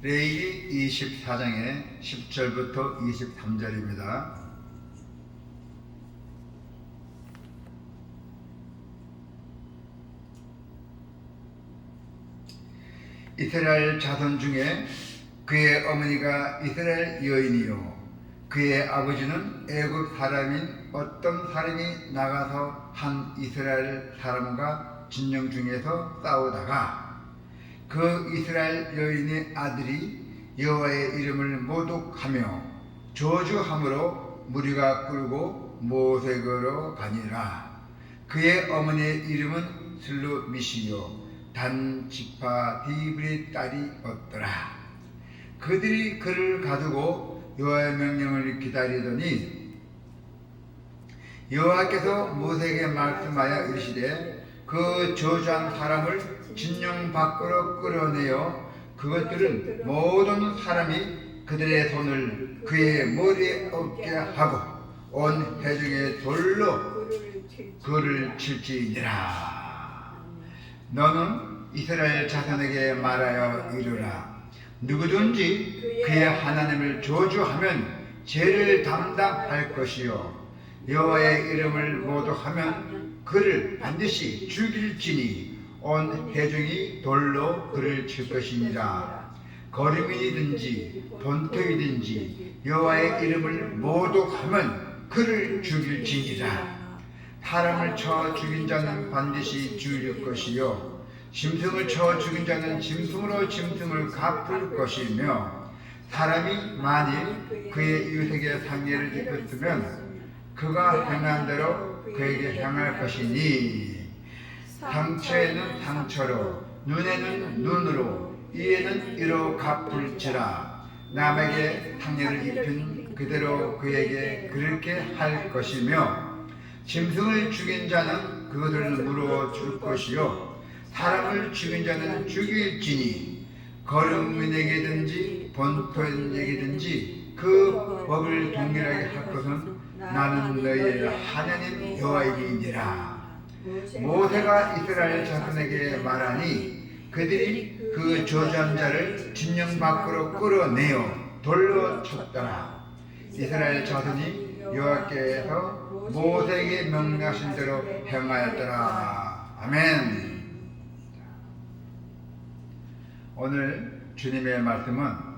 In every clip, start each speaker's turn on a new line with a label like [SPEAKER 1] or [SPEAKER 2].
[SPEAKER 1] 레위기 24장의 10절부터 23절입니다. 이스라엘 자손 중에 그의 어머니가 이스라엘 여인이요 그의 아버지는 애굽 사람인 어떤 사람이 나가서 한 이스라엘 사람과 진영 중에서 싸우다가 그 이스라엘 여인의 아들이 여호와의 이름을 모독하며 저주함으로 무리가 끌고 모색으로 가니라. 그의 어머니의 이름은 슬루미시요 단 지파 디브리 딸이 없더라. 그들이 그를 가두고 여호와의 명령을 기다리더니 여호와께서 모세에게 말씀하여 이르시되 그 저주한 사람을 진영 밖으로 끌어내어 그것들은 모든 사람이 그들의 손을 그의 머리에 얹게 하고 온 회중의 돌로 그를 칠지니라. 너는 이스라엘 자손에게 말하여 이르라. 누구든지 그의 하나님을 저주하면 죄를 담당할 것이요 여호와의 이름을 모독하면 그를 반드시 죽일지니 온 회중이 돌로 그를 칠 것이니라. 거류민이든지 본토이든지 여호와의 이름을 모독하면 그를 죽일지니라. 사람을 쳐 죽인 자는 반드시 죽일 것이요 짐승을 쳐 죽인 자는 짐승으로 짐승을 갚을 것이며 사람이 만일 그의 이웃에게 상해를 입혔으면 그가 행한 대로 그에게 행할 것이니 상처에는 상처로 눈에는 눈으로 이에는 이로 갚을지라. 남에게 상해를 입힌 그대로 그에게 그렇게 할 것이며 짐승을 죽인 자는 그것을 물어 줄 것이요 사람을 죽인 자는 죽일지니 거류민에게든지 본토인에게든지 그 법을 동일하게 할 것은 나는 너희의 하나님 여호와이니라. 모세가 이스라엘 자손에게 말하니 그들이 그 저주한 자를 진영 밖으로 끌어내어 돌로 쳤더라. 이스라엘 자손이 여호와께서 모세에게 명령하신 대로 행하였더라. 아멘. 오늘 주님의 말씀은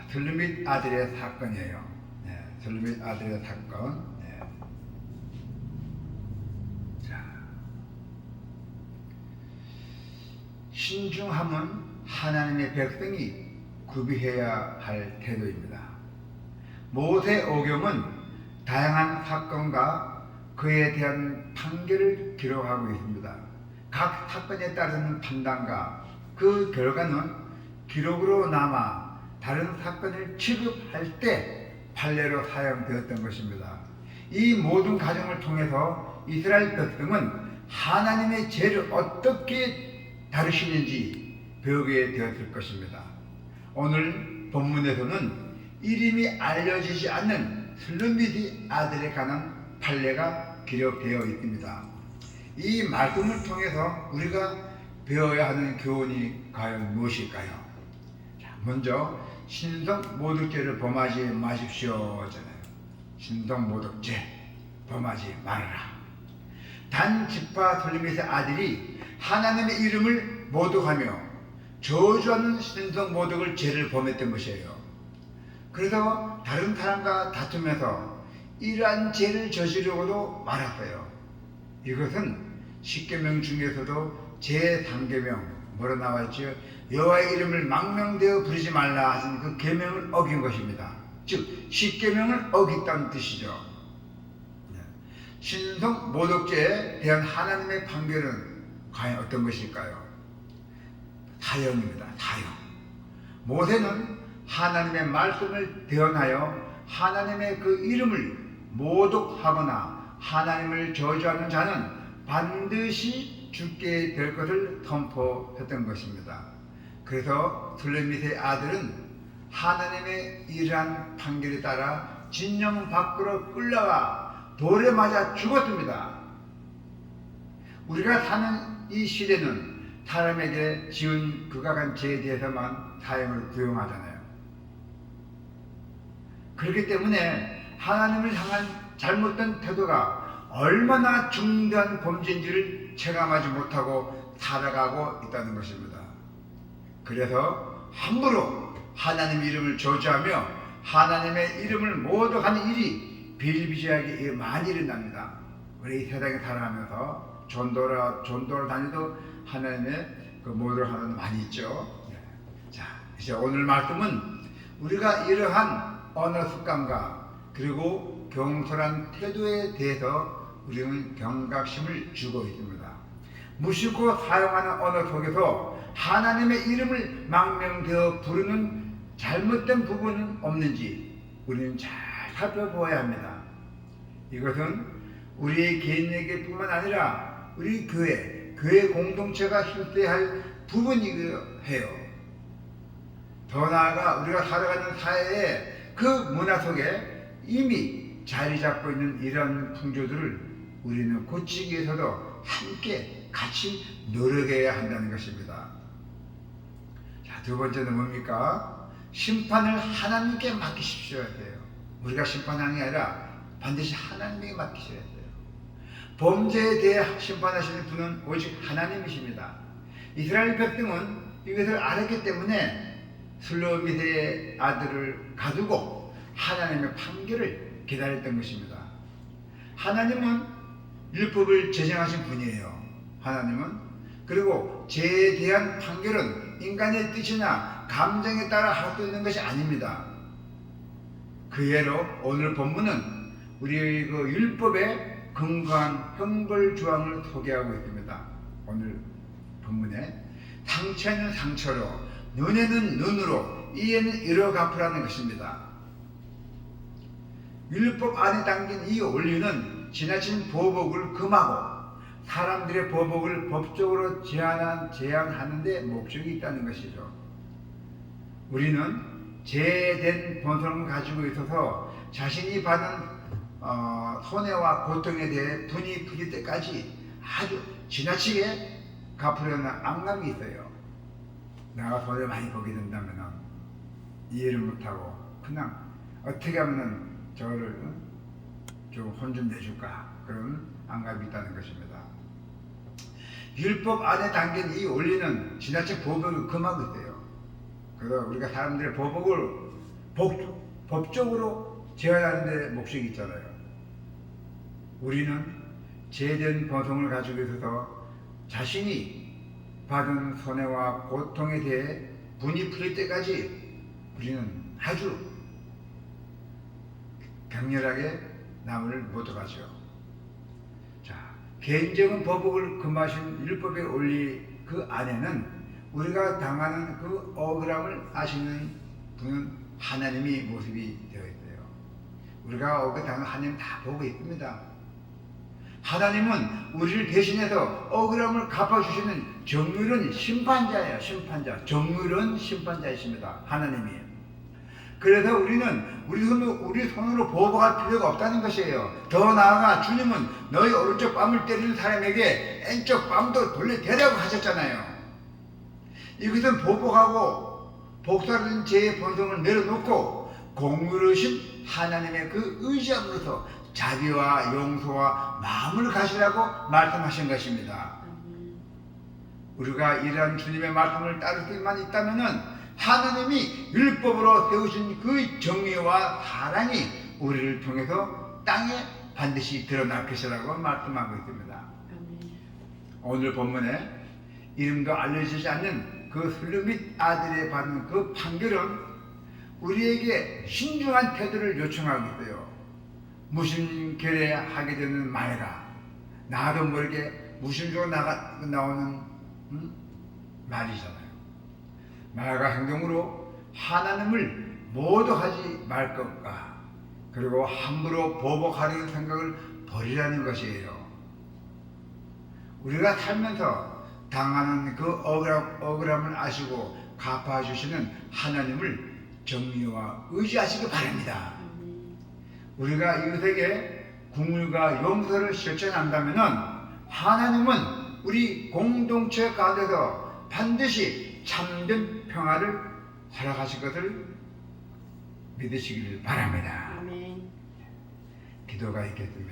[SPEAKER 1] 슬루밋 아들의 사건이에요. 슬루밋 아들의 사건. 신중함은 하나님의 백성이 구비해야 할 태도입니다. 모세 오경은 다양한 사건과 그에 대한 판결을 기록하고 있습니다. 각 사건에 따른 판단과 그 결과는 기록으로 남아 다른 사건을 취급할 때 판례로 사용되었던 것입니다. 이 모든 과정을 통해서 이스라엘 백성은 하나님의 죄를 어떻게 다루시는지 배우게 되었을 것입니다. 오늘 본문에서는 이름이 알려지지 않는 슬루밋 아들에 관한 판례가 기록되어 있습니다. 이 말씀을 통해서 우리가 배워야 하는 교훈이 과연 무엇일까요? 먼저 신성 모독죄를 범하지 마십시오. 신성 모독죄 범하지 말아라. 단 지파 슬루밋의 아들이 하나님의 이름을 모독하며 저주하는 신성 모독을 죄를 범했던 것이에요. 그래서 다른 사람과 다투면서 이러한 죄를 저지르고도 말았어요. 이것은 십계명 중에서도 제3계명 뭐로 나왔죠? 여호와의 이름을 망명되어 부르지 말라 하신 그 계명을 어긴 것입니다. 즉 십계명을 어겼다는 뜻이죠. 신성 모독죄에 대한 하나님의 판결은 과연 어떤 것일까요? 사형입니다. 사형. 모세는 하나님의 말씀을 대언하여 하나님의 그 이름을 모독하거나 하나님을 저주하는 자는 반드시 죽게 될 것을 선포했던 것입니다. 그래서 슬루밋의 아들은 하나님의 이러한 판결에 따라 진영 밖으로 끌려가 돌에 맞아 죽었습니다. 우리가 사는 이 시대는 사람에게 지은 극악한 죄에 대해서만 사형을 구형하잖아요. 그렇기 때문에 하나님을 향한 잘못된 태도가 얼마나 중대한 범죄인지를 체감하지 못하고 살아가고 있다는 것입니다. 그래서 함부로 하나님의 이름을 저주하며 하나님의 이름을 모독하는 일이 비일비재하게 많이 일어납니다. 우리 세상에 살아가면서 전도를 다니도 하나님의 그 모독을 하는 데 많이 있죠. 자, 이제 오늘 말씀은 우리가 이러한 언어 습관과 그리고 경솔한 태도에 대해서 우리는 경각심을 주고 있습니다. 무심코 사용하는 언어 속에서 하나님의 이름을 망명되어 부르는 잘못된 부분은 없는지 우리는 잘 살펴보아야 합니다. 이것은 우리의 개인에게 뿐만 아니라 우리 교회 공동체가 실수해야 할 부분이기도 해요. 더 나아가 우리가 살아가는 사회의 그 문화 속에 이미 자리 잡고 있는 이런 풍조들을 우리는 고치기 위해서도 함께 같이 노력해야 한다는 것입니다. 자, 두 번째는 뭡니까? 심판을 하나님께 맡기십시오 해요. 우리가 심판하는 게 아니라 반드시 하나님에게 맡기셔야 돼요. 범죄에 대해 심판하시는 분은 오직 하나님이십니다. 이스라엘 백성은 이것을 알았기 때문에 슬로미드의 아들을 가두고 하나님의 판결을 기다렸던 것입니다. 하나님은 율법을 제정하신 분이에요. 하나님은. 그리고 죄에 대한 판결은 인간의 뜻이나 감정에 따라 할 수 있는 것이 아닙니다. 그 예로 오늘 본문은 우리의 그 율법의 근거한 형벌 조항을 소개하고 있습니다. 오늘 본문에 상처는 상처로, 눈에는 눈으로, 이에는 이로 갚으라는 것입니다. 율법 안에 담긴 이 원리는 지나친 보복을 금하고 사람들의 보복을 법적으로 제한하는 데 목적이 있다는 것이죠. 우리는 제된 본성을 가지고 있어서 자신이 받은 손해와 고통에 대해 분이 풀릴 때까지 아주 지나치게 갚으려는 악감이 있어요. 내가 손해를 많이 보게 된다면 이해를 못하고 그냥 어떻게 하면 저를 좀 혼 좀 내줄까, 그런 안감이 있다는 것입니다. 율법 안에 담긴 이 원리는 지나친 보복을 금하고 있어요. 그래서 우리가 사람들의 보복을 법적으로 제한하는 데 목적이 있잖아요. 우리는 제된 본성을 가지고 있어서 자신이 받은 손해와 고통에 대해 분이 풀릴 때까지 우리는 아주 격렬하게 남을 모독하죠. 자, 개인적인 보복을 금하신 율법의 원리 그 안에는 우리가 당하는 그 억울함을 아시는 분은 하나님이 모습이 되어 있어요. 우리가 억울함을 하나님 다 보고 있습니다. 하나님은 우리를 대신해서 억울함을 갚아주시는 정의로운 심판자예요. 심판자, 정의로운 심판자이십니다. 하나님이. 그래서 우리는 우리 손으로 보복할 필요가 없다는 것이에요. 더 나아가 주님은 너희 오른쪽 뺨을 때리는 사람에게 왼쪽 뺨도 돌려대라고 하셨잖아요. 이것은 보복하고 복사된 죄의 본성을 내려놓고 공의로우신 하나님의 그 의지함으로써 자비와 용서와 마음을 가지라고 말씀하신 것입니다. 우리가 이러한 주님의 말씀을 따를 수만 있다면 하나님이 율법으로 세우신 그 정의와 사랑이 우리를 통해서 땅에 반드시 드러날 것이라고 말씀하고 있습니다. 오늘 본문에 이름도 알려지지 않는 그 슬로밋 아들의 받은 그 판결은 우리에게 신중한 태도를 요청하고 있어요. 무심결에 되는 말과 나도 모르게 무심적으로 나오는 말이잖아요. 말과 행동으로 하나님을 모독하지 말 것과 그리고 함부로 보복하려는 생각을 버리라는 것이에요. 우리가 살면서 당하는 그 억울함을 아시고 갚아주시는 하나님을 정의와 의지하시기 바랍니다. 우리가 이웃에게 국물과 용서를 실천한다면 하나님은 우리 공동체 가운데서 반드시 참된 평화를 살아가실 것을 믿으시기를 바랍니다.
[SPEAKER 2] 아멘.
[SPEAKER 1] 기도가 있겠습니다.